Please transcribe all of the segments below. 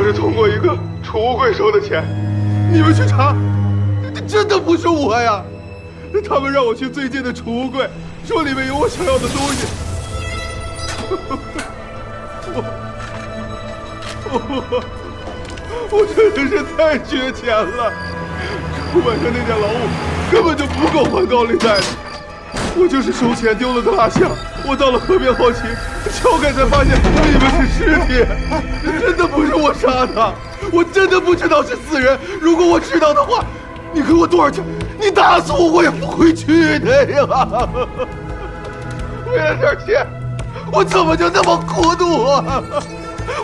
是通过一个储物柜收的钱。你们去查，真的不是我呀！他们让我去最近的储物柜，说里面有我想要的东西。我真的是太缺钱了，出版社那件劳务根本就不够还高利贷的。我就是收钱丢了个蜡像，我到了河边好奇，撬开才发现里面是尸体，真的不是我杀的，我真的不知道是死人。如果我知道的话，你给我多少钱？你打死我也不会去的呀！为了点钱，我怎么就那么糊涂啊？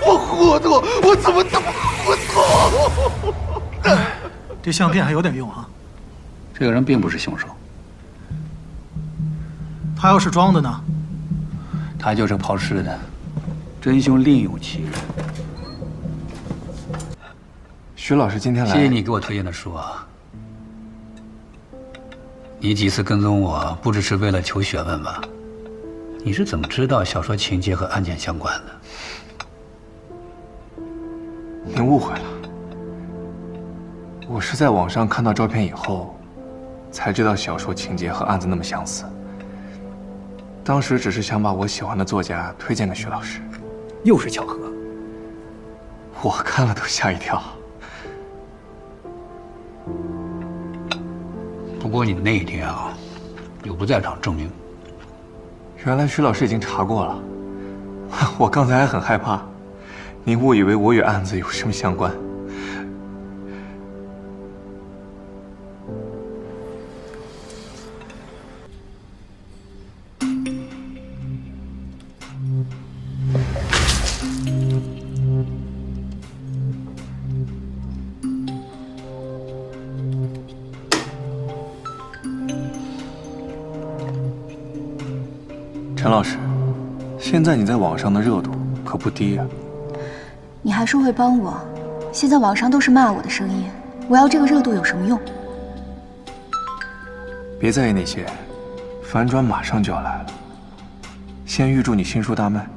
我糊涂，我怎么这么糊涂？这相片还有点用啊。这个人并不是凶手。他要是装的呢？他就是抛尸的，真凶另有其人。徐老师今天来，谢谢你给我推荐的书啊。你几次跟踪我，不只是为了求学问吧？你是怎么知道小说情节和案件相关的？您误会了，我是在网上看到照片以后，才知道小说情节和案子那么相似。当时只是想把我喜欢的作家推荐给徐老师，又是巧合。我看了都吓一跳。不过你那一天啊，有不在场证明。原来徐老师已经查过了，我刚才还很害怕，您误以为我与案子有什么相关。陈老师，现在你在网上的热度可不低啊。你还说会帮我，现在网上都是骂我的声音，我要这个热度有什么用？别在意那些，反转马上就要来了。先预祝你新书大卖。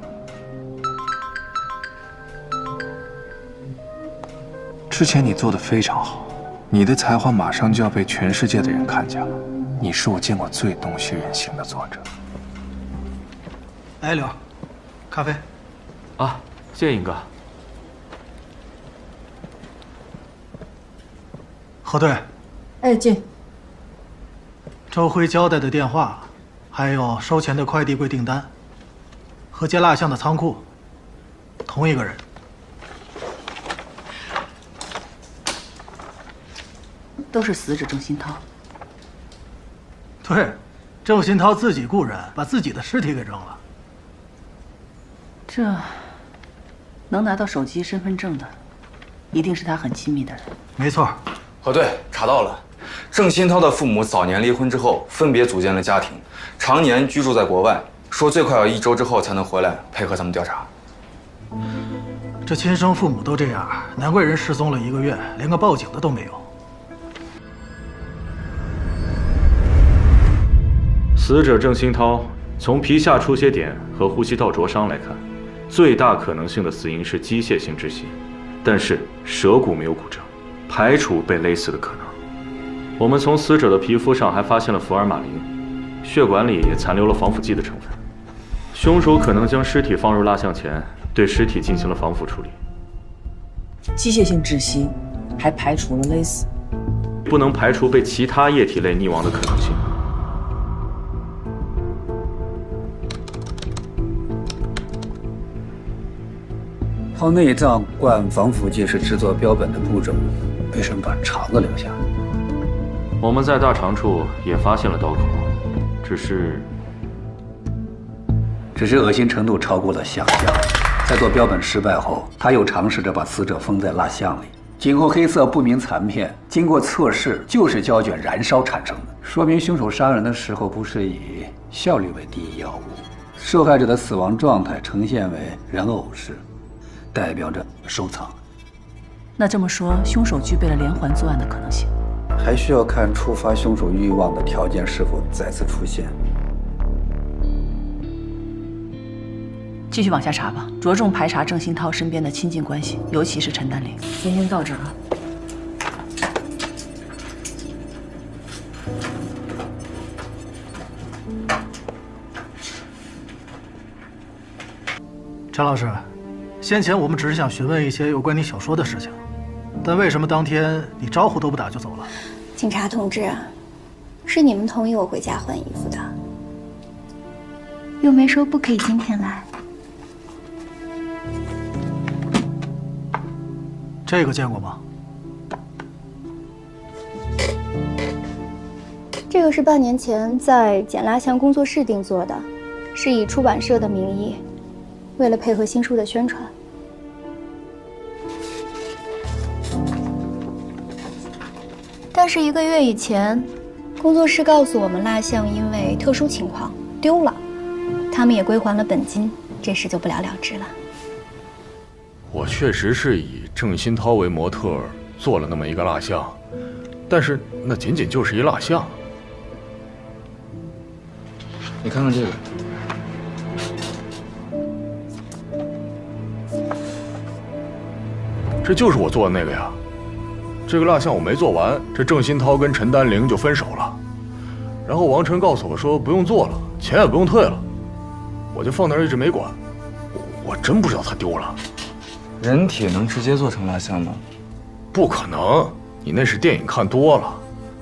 之前你做的非常好，你的才华马上就要被全世界的人看见了。你是我见过最洞悉人心的作者。来，柳，咖啡。啊，谢谢尹哥。何队。哎，进。周辉交代的电话，还有收钱的快递柜订单，和接蜡像的仓库，同一个人。都是死者郑新涛。对，郑新涛自己雇人把自己的尸体给扔了。这能拿到手机、身份证的，一定是他很亲密的人。没错。核对，查到了。郑新涛的父母早年离婚之后，分别组建了家庭，常年居住在国外，说最快要1周之后才能回来配合咱们调查。这亲生父母都这样，难怪人失踪了1个月，连个报警的都没有。死者郑新涛从皮下出血点和呼吸道灼伤来看，最大可能性的死因是机械性窒息，但是舌骨没有骨折，排除被勒死的可能。我们从死者的皮肤上还发现了福尔马林，血管里也残留了防腐剂的成分。凶手可能将尸体放入蜡像前，对尸体进行了防腐处理。机械性窒息，还排除了勒死，不能排除被其他液体类溺亡的可能性。掏内脏灌防腐剂是制作标本的步骤，为什么把肠子留下？我们在大肠处也发现了刀口，只是恶心程度超过了想象。在做标本失败后，他又尝试着把死者封在蜡像里。今后黑色不明残片经过测试就是胶卷燃烧产生的，说明凶手杀人的时候不是以效率为第一要务。受害者的死亡状态呈现为人偶式，代表着收藏。那这么说，凶手具备了连环作案的可能性。还需要看触发凶手欲望的条件是否再次出现。继续往下查吧，着重排查郑新涛身边的亲近关系，尤其是陈丹玲。今天到这儿了。陈老师，先前我们只是想询问一些有关你小说的事情，但为什么当天你招呼都不打就走了？警察同志，是你们同意我回家换衣服的，又没说不可以今天来。这个见过吗？这个是半年前在简蜡像工作室定做的，是以出版社的名义，为了配合新书的宣传。但是1个月以前，工作室告诉我们蜡像因为特殊情况丢了，他们也归还了本金，这事就不了了之了。我确实是以郑新涛为模特做了那么一个蜡像，但是那仅仅就是一蜡像。你看看这个，这就是我做的那个呀。这个蜡像我没做完，这郑新涛跟陈丹玲就分手了。然后王晨告诉我说不用做了，钱也不用退了，我就放那儿一直没管。我真不知道他丢了。人体能直接做成蜡像吗？不可能，你那是电影看多了。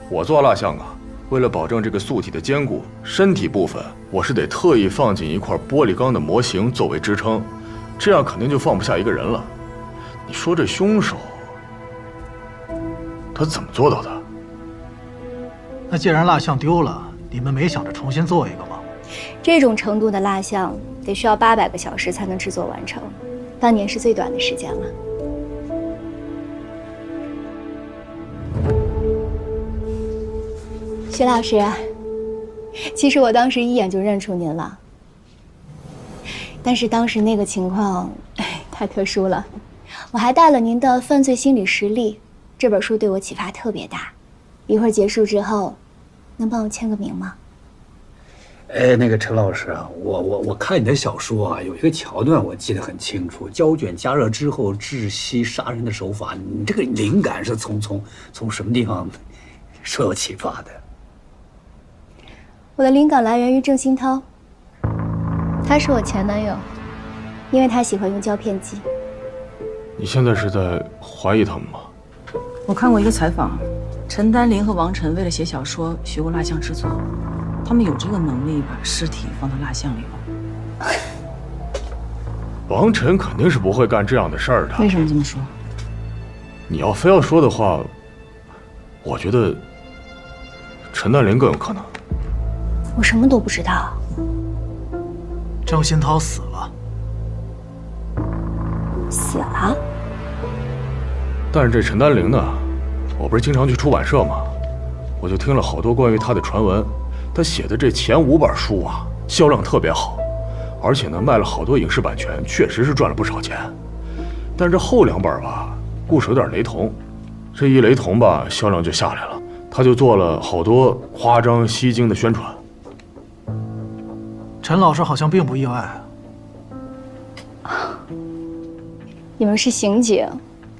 我做蜡像啊，为了保证这个素体的坚固，身体部分我是得特意放进一块玻璃钢的模型作为支撑，这样肯定就放不下一个人了。你说这凶手，他怎么做到的？那既然蜡像丢了，你们没想着重新做一个吗？这种程度的蜡像得需要800个小时才能制作完成，半年是最短的时间了。徐老师，其实我当时一眼就认出您了，但是当时那个情况太特殊了，我还带了您的《犯罪心理实例》这本书，对我启发特别大。一会儿结束之后，能帮我签个名吗？那个陈老师啊，我看你的小说啊，有一个桥段我记得很清楚，胶卷加热之后窒息杀人的手法，你这个灵感是从什么地方受到启发的？我的灵感来源于郑新涛，他是我前男友，因为他喜欢用胶片机。你现在是在怀疑他们吗？我看过一个采访，陈丹玲和王晨为了写小说学过蜡像制作，他们有这个能力把尸体放到蜡像里吗？王晨肯定是不会干这样的事儿的。为什么这么说？你要非要说的话，我觉得陈丹玲更有可能。我什么都不知道。郑新涛死了。死了？但是这陈丹玲呢，我不是经常去出版社吗？我就听了好多关于她的传闻。她写的这前5本书啊，销量特别好，而且呢卖了好多影视版权，确实是赚了不少钱。但是这后2本吧，故事有点雷同，这一雷同吧，销量就下来了。她就做了好多夸张吸睛的宣传。陈老师好像并不意外。你们是刑警，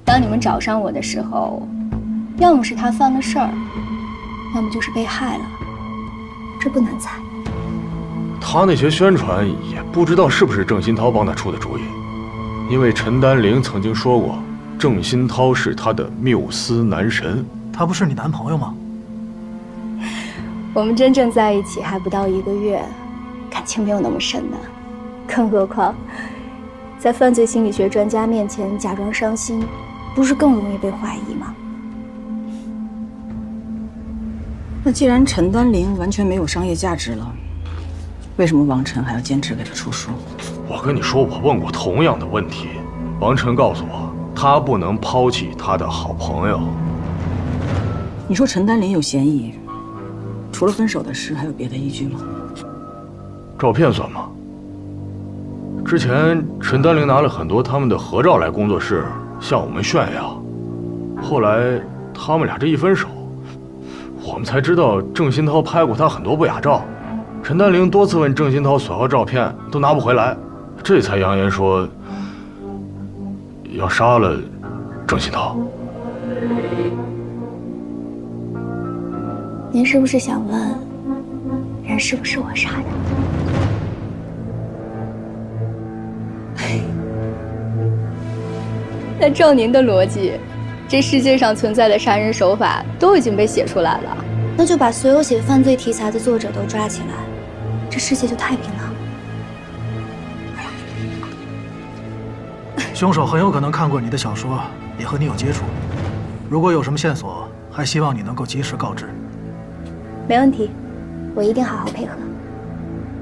当你们找上我的时候，要么是他犯了事儿，要么就是被害了，这不难猜。他那些宣传也不知道是不是郑新涛帮他出的主意，因为陈丹玲曾经说过，郑新涛是他的缪斯男神。他不是你男朋友吗？我们真正在一起还不到1个月，感情没有那么深呢。更何况，在犯罪心理学专家面前假装伤心，不是更容易被怀疑吗？那既然陈丹玲完全没有商业价值了，为什么王晨还要坚持给她出书？我跟你说，我问过同样的问题，王晨告诉我，他不能抛弃他的好朋友。你说陈丹玲有嫌疑，除了分手的事，还有别的依据吗？照片算吗？之前陈丹玲拿了很多他们的合照来工作室向我们炫耀，后来他们俩这一分手，我们才知道郑新涛拍过他很多部雅照，陈丹玲多次问郑新涛索要照片都拿不回来，这才扬言说要杀了郑新涛。您是不是想问，人是不是我杀的？那照您的逻辑，这世界上存在的杀人手法都已经被写出来了，那就把所有写犯罪题材的作者都抓起来，这世界就太平了。凶手很有可能看过你的小说，也和你有接触。如果有什么线索，还希望你能够及时告知。没问题，我一定好好配合。